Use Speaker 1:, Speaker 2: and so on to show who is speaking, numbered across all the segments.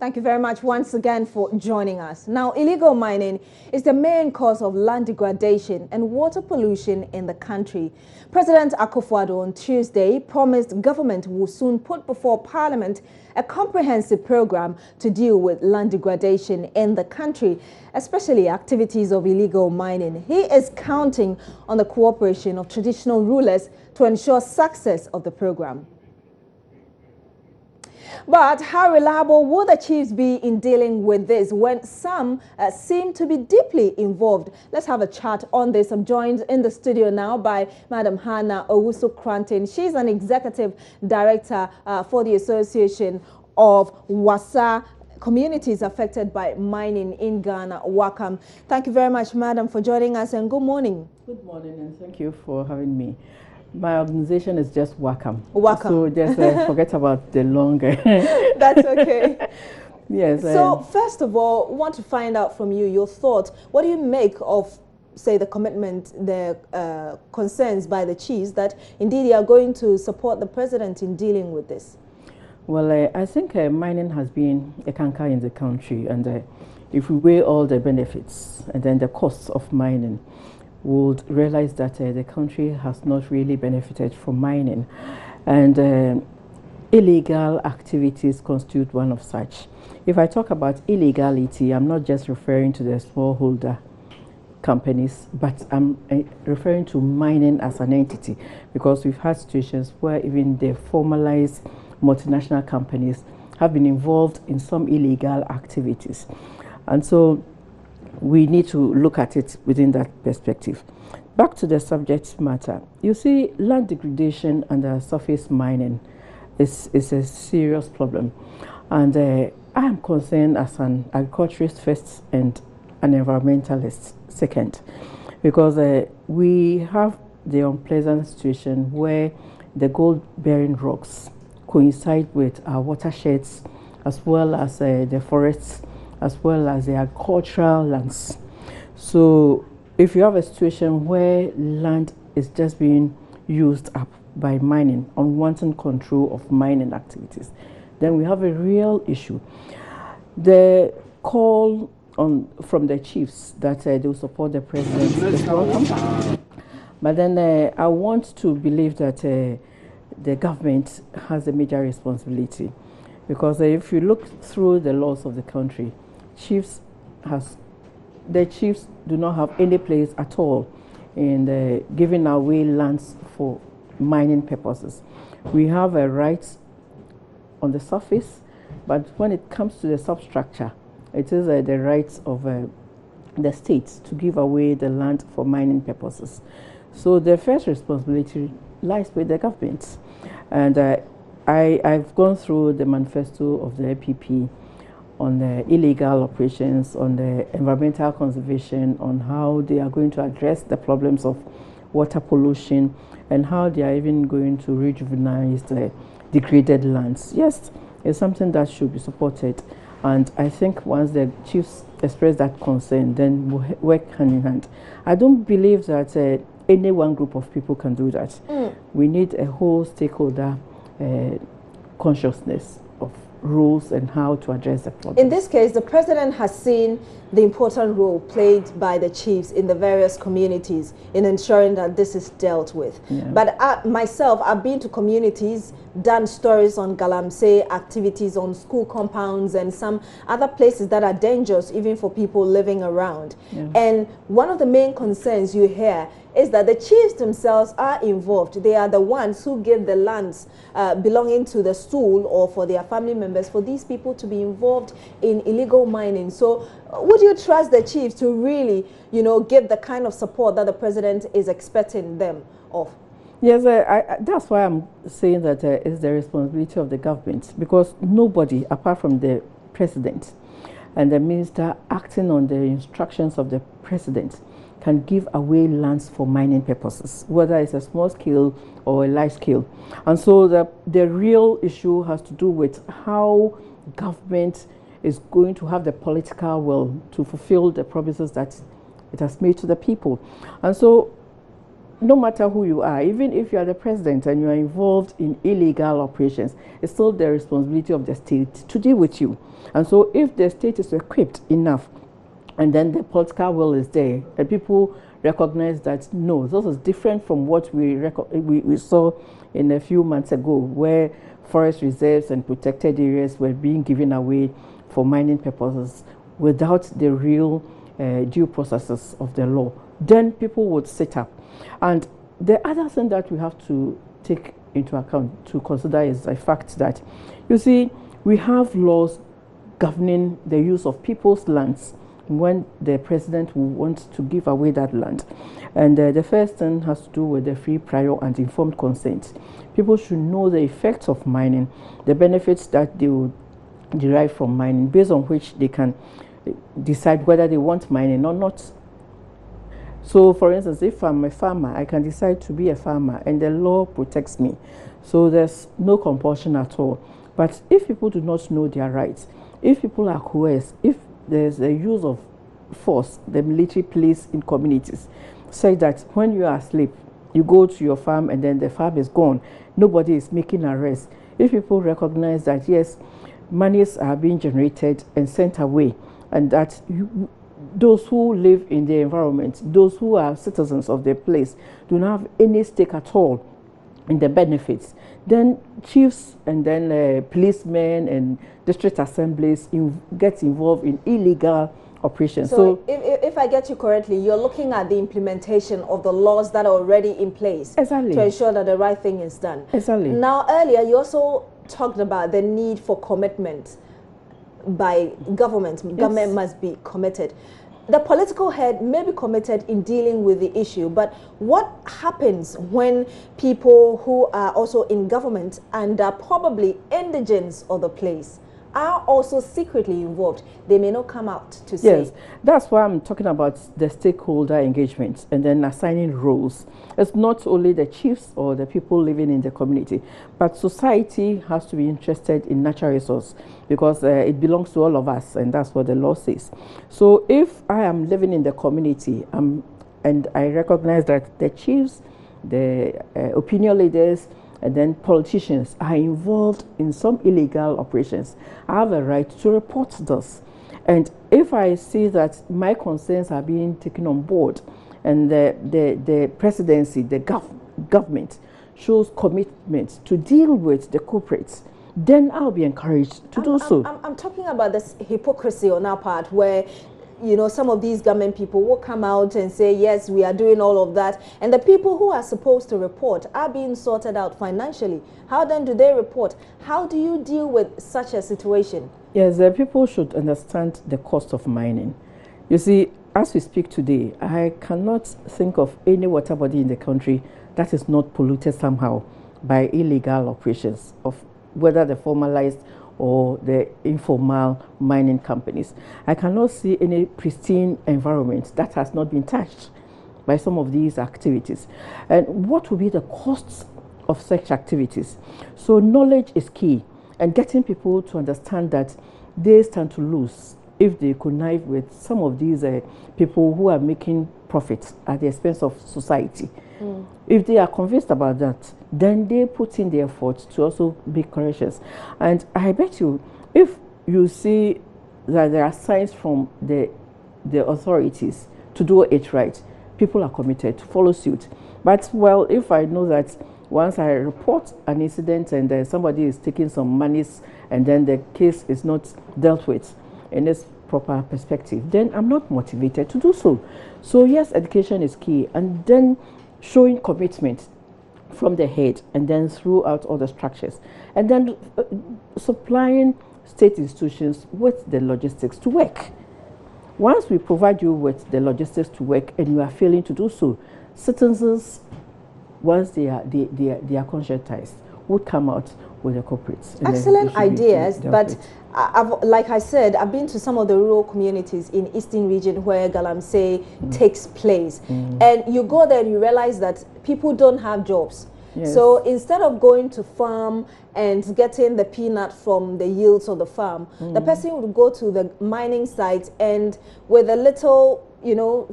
Speaker 1: Thank you very much once again for joining us. Now, illegal mining is the main cause of land degradation and water pollution in the country. President Akufo-Addo on Tuesday promised government will soon put before Parliament a comprehensive program to deal with land degradation in the country, especially activities of illegal mining. He is counting on the cooperation of traditional rulers to ensure success of the program. But how reliable will the chiefs be in dealing with this when some seem to be deeply involved? Let's have a chat on this. I'm joined in the studio now by Madam Hannah Owusu-Krantin. She's an executive director for the Association of Wasa Communities Affected by Mining in Ghana, WACAM. Thank you very much, Madam, for joining us, and good morning.
Speaker 2: Good morning, and thank you for having me. My organization is just WACAM.
Speaker 1: WACAM.
Speaker 2: So just forget about the longer.
Speaker 1: That's okay.
Speaker 2: Yes.
Speaker 1: So first of all, want to find out from you your thoughts. What do you make of, say, the commitment, the concerns by the chiefs that indeed they are going to support the president in dealing with this?
Speaker 2: Well, I think mining has been a canker in the country, and if we weigh all the benefits and then the costs of mining, would realize that the country has not really benefited from mining, and illegal activities constitute one of such. If I talk about illegality, I'm not just referring to the smallholder companies, but I'm referring to mining as an entity, because we've had situations where even the formalized multinational companies have been involved in some illegal activities, and so we need to look at it within that perspective. Back to the subject matter. You see, land degradation and surface mining is a serious problem. And I am concerned as an agriculturist first and an environmentalist second, because we have the unpleasant situation where the gold-bearing rocks coincide with our watersheds, as well as the forests, as well as the agricultural lands. So if you have a situation where land is just being used up by mining, unwanted control of mining activities, then we have a real issue. The call from the chiefs that they will support the president is welcome. But then I want to believe that the government has a major responsibility, because if you look through the laws of the country, the chiefs do not have any place at all in giving away lands for mining purposes. We have a right on the surface, but when it comes to the substructure, it is the rights of the states to give away the land for mining purposes. So the first responsibility lies with the government. And I've gone through the manifesto of the APP on the illegal operations, on the environmental conservation, on how they are going to address the problems of water pollution, and how they are even going to rejuvenate the degraded lands. Yes, it's something that should be supported. And I think once the chiefs express that concern, then we'll work hand in hand. I don't believe that any one group of people can do that. We need a whole stakeholder consciousness of rules and how to address the problem.
Speaker 1: In this case, the president has seen the important role played by the chiefs in the various communities in ensuring that this is dealt with. Yeah. But myself, I've been to communities, done stories on galamsey activities on school compounds and some other places that are dangerous even for people living around. Yeah. And one of the main concerns you hear is that the chiefs themselves are involved. They are the ones who give the lands belonging to the stool or for their family members for these people to be involved in illegal mining. So would you trust the chiefs to really, give the kind of support that the president is expecting them of?
Speaker 2: Yes, that's why I'm saying that it's the responsibility of the government, because nobody apart from the president and the minister acting on the instructions of the president can give away lands for mining purposes, whether it's a small scale or a large scale. And so the real issue has to do with how government is going to have the political will to fulfill the promises that it has made to the people. And so no matter who you are, even if you are the president and you are involved in illegal operations, it's still the responsibility of the state to deal with you. And so if the state is equipped enough, and then the political will is there, and people recognize that, no, this is different from what we saw in a few months ago, where forest reserves and protected areas were being given away for mining purposes without the real due processes of the law. Then people would sit up. And the other thing that we have to take into account, to consider, is the fact that, you see, we have laws governing the use of people's lands when the president will want to give away that land. And the first thing has to do with the free, prior, and informed consent. People should know the effects of mining, the benefits that they will derive from mining, based on which they can decide whether they want mining or not. So, for instance, if I'm a farmer, I can decide to be a farmer, and the law protects me. So there's no compulsion at all. But if people do not know their rights, if people are coerced, if there's a use of force the military plays in communities, say that when you are asleep, you go to your farm and then the farm is gone, nobody is making arrests. If people recognize that, yes, monies are being generated and sent away, and that those who live in the environment, those who are citizens of the place, do not have any stake at all in the benefits, then chiefs and then policemen and district assemblies get involved in illegal operations.
Speaker 1: So if I get you correctly, you're looking at the implementation of the laws that are already in place,
Speaker 2: exactly,
Speaker 1: to ensure that the right thing is done.
Speaker 2: Exactly.
Speaker 1: Now, earlier you also talked about the need for commitment by government. Yes. Government must be committed. The political head may be committed in dealing with the issue, but what happens when people who are also in government and are probably indigents of the place are also secretly involved? They may not come out to say.
Speaker 2: Yes, that's why I'm talking about the stakeholder engagement and then assigning roles. It's not only the chiefs or the people living in the community, but society has to be interested in natural resource, because it belongs to all of us, and that's what the law says. So if I am living in the community and I recognize that the chiefs, the opinion leaders, and then politicians are involved in some illegal operations, I have a right to report this. And if I see that my concerns are being taken on board, and the presidency, the government shows commitment to deal with the culprits, then I'll be encouraged to do so.
Speaker 1: I'm talking about this hypocrisy on our part, where, you know, some of these government people will come out and say, yes, we are doing all of that, and the people who are supposed to report are being sorted out financially. How then do they report? How do you deal with such a situation?
Speaker 2: Yes, people should understand the cost of mining. You see, as we speak today, I cannot think of any water body in the country that is not polluted somehow by illegal operations, of whether the formalized or the informal mining companies. I cannot see any pristine environment that has not been touched by some of these activities. And what will be the costs of such activities? So knowledge is key, and getting people to understand that they stand to lose if they connive with some of these people who are making profits at the expense of society. If they are convinced about that, then they put in the effort to also make corrections. And I bet you, if you see that there are signs from the authorities to do it right, people are committed to follow suit. But, well, if I know that once I report an incident and somebody is taking some monies and then the case is not dealt with in its proper perspective, then I'm not motivated to do so. So yes, education is key, and then showing commitment from the head and then throughout all the structures, and then supplying state institutions with the logistics to work. Once we provide you with the logistics to work and you are failing to do so, citizens, once they are conscientized, would come out with the culprits.
Speaker 1: Excellent ideas, but like I said, I've been to some of the rural communities in Eastern region where Galamsey takes place. And you go there and you realize that people don't have jobs. Yes. So instead of going to farm and getting the peanut from the yields of the farm, the person would go to the mining site and with a little, you know,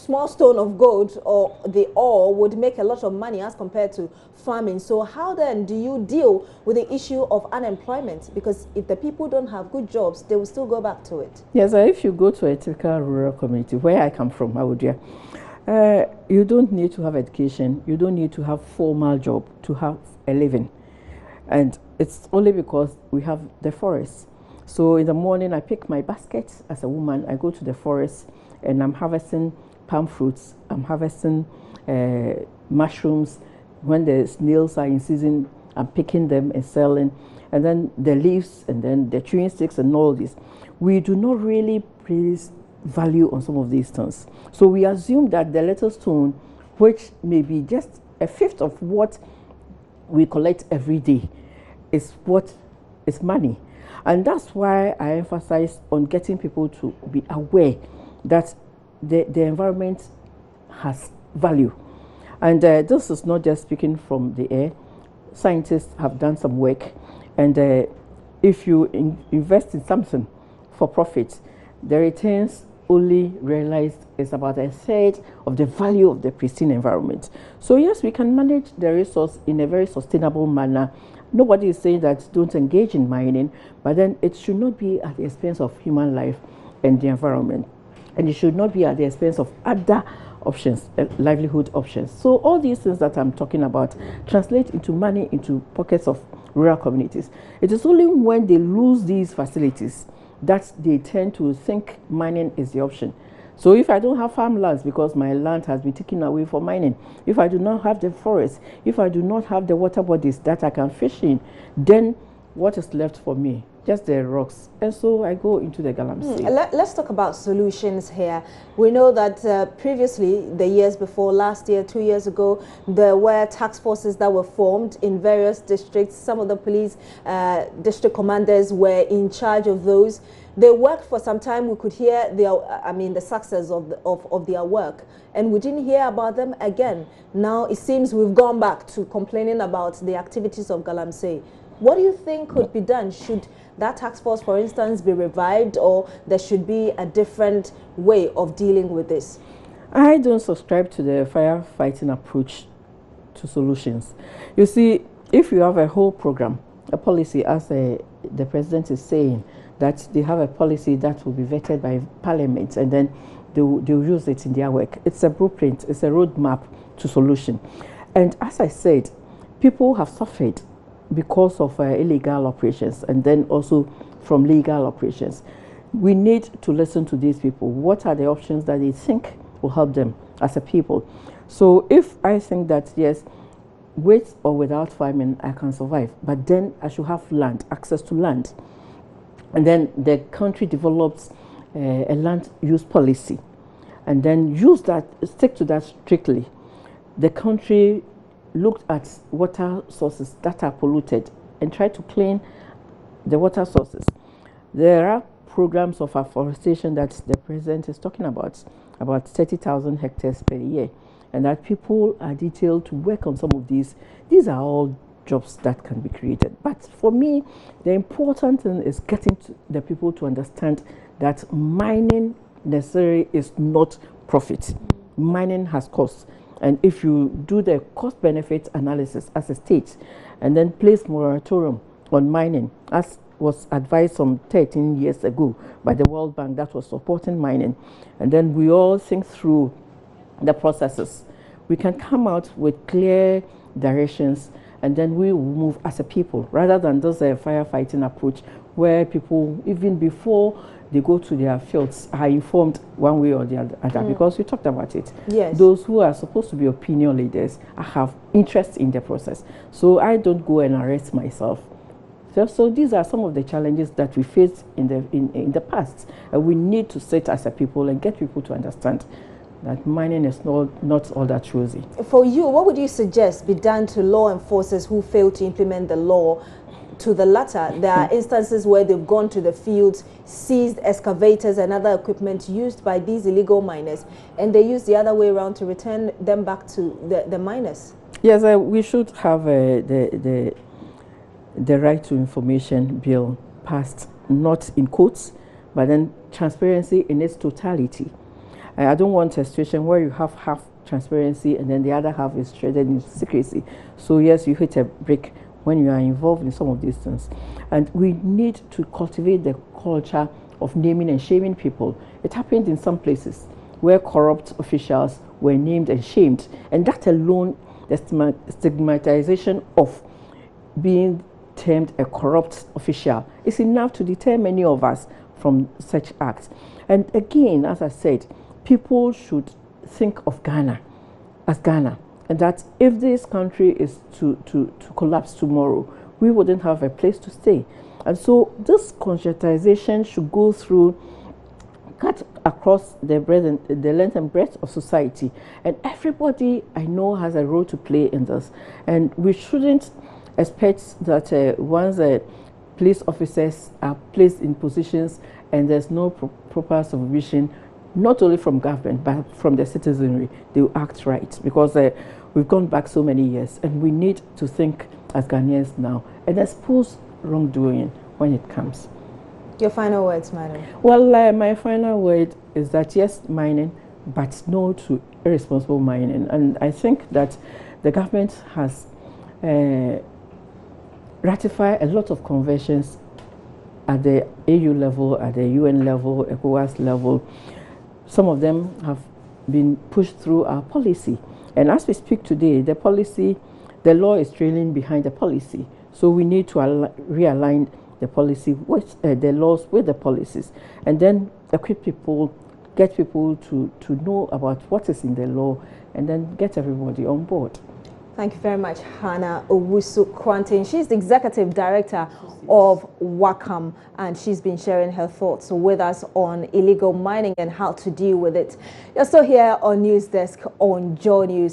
Speaker 1: small stone of gold or the ore would make a lot of money as compared to farming. So how then do you deal with the issue of unemployment? Because if the people don't have good jobs, they will still go back to it.
Speaker 2: Yes, if you go to a typical rural community, where I come from, Awudia, you don't need to have education, you don't need to have formal job to have a living. And it's only because we have the forest. So in the morning, I pick my basket as a woman, I go to the forest and I'm harvesting palm fruits, I'm harvesting mushrooms. When the snails are in season, I'm picking them and selling. And then the leaves and then the chewing sticks and all this. We do not really place value on some of these things. So we assume that the little stone, which may be just a fifth of what we collect every day, is what is money. And that's why I emphasize on getting people to be aware that the environment has value. And this is not just speaking from the air. Scientists have done some work. And if you invest in something for profit, the returns only realized is about a third of the value of the pristine environment. So yes, we can manage the resource in a very sustainable manner. Nobody is saying that don't engage in mining, but then it should not be at the expense of human life and the environment. And it should not be at the expense of other options, livelihood options. So all these things that I'm talking about translate into money into pockets of rural communities. It is only when they lose these facilities that they tend to think mining is the option. So if I don't have farmlands because my land has been taken away for mining, if I do not have the forest, if I do not have the water bodies that I can fish in, then what is left for me? Just the rocks. And so I go into the Galamsey.
Speaker 1: Let's talk about solutions here. We know that previously, the years before, last year, 2 years ago, there were task forces that were formed in various districts. Some of the police district commanders were in charge of those. They worked for some time. We could hear the success of their work, and we didn't hear about them again. Now it seems we've gone back to complaining about the activities of Galamsey. What do you think could be done? Should that task force, for instance, be revived, or there should be a different way of dealing with this?
Speaker 2: I don't subscribe to the firefighting approach to solutions. You see, if you have a whole program, a policy, as the president is saying, that they have a policy that will be vetted by parliament and then they'll use it in their work. It's a blueprint, it's a roadmap to solution. And as I said, people have suffered because of illegal operations and then also from legal operations. We need to listen to these people. What are the options that they think will help them as a people? So if I think that, yes, with or without farming, I can survive, but then I should have land, access to land. And then the country develops a land use policy and then use that, stick to that strictly. The country looked at water sources that are polluted and tried to clean the water sources. There are programs of afforestation that the president is talking about 30,000 hectares per year, and that people are detailed to work on some of these. These are all jobs that can be created. But for me, the important thing is getting the people to understand that mining necessarily is not profit. Mining has costs. And if you do the cost-benefit analysis as a state and then place moratorium on mining, as was advised some 13 years ago by the World Bank that was supporting mining, and then we all think through the processes, we can come out with clear directions, and then we will move as a people, rather than this firefighting approach where people, even before they go to their fields, are informed one way or the other, because we talked about it.
Speaker 1: Yes.
Speaker 2: Those who are supposed to be opinion leaders have interest in the process. So I don't go and arrest myself. So these are some of the challenges that we faced in the past. And we need to sit as a people and get people to understand that mining is not all that rosy. For
Speaker 1: you, what would you suggest be done to law enforcers who fail to implement the law? To the latter, there are instances where they've gone to the fields, seized excavators and other equipment used by these illegal miners, and they use the other way around to return them back to the miners.
Speaker 2: Yes, we should have the right to information bill passed, not in quotes, but then transparency in its totality. I don't want a situation where you have half transparency and then the other half is shredded in secrecy. So yes, you hit a brick when you are involved in some of these things. And we need to cultivate the culture of naming and shaming people. It happened in some places where corrupt officials were named and shamed. And that alone, the stigmatization of being termed a corrupt official is enough to deter many of us from such acts. And again, as I said, people should think of Ghana as Ghana, and that if this country is to collapse tomorrow, we wouldn't have a place to stay. And so this conscientization should go through, cut across the length and breadth of society. And everybody I know has a role to play in this. And we shouldn't expect that once police officers are placed in positions and there's no proper supervision, not only from government, but from the citizenry, they will act right. Because we've gone back so many years, and we need to think as Ghanaians now and expose wrongdoing when it comes.
Speaker 1: Your final words, madam? Well,
Speaker 2: my final word is that yes, mining, but no to irresponsible mining. And I think that the government has ratified a lot of conventions at the AU level, at the UN level, ECOWAS level. Some of them have been pushed through our policy. And as we speak today, the law is trailing behind the policy. So we need to realign the policy with the laws with the policies, and then equip people, get people to know about what is in the law, and then get everybody on board.
Speaker 1: Thank you very much, Hannah Owusu-Kwanten. She's the Executive Director of WACAM, and she's been sharing her thoughts with us on illegal mining and how to deal with it. You're still here on News Desk on Joy News.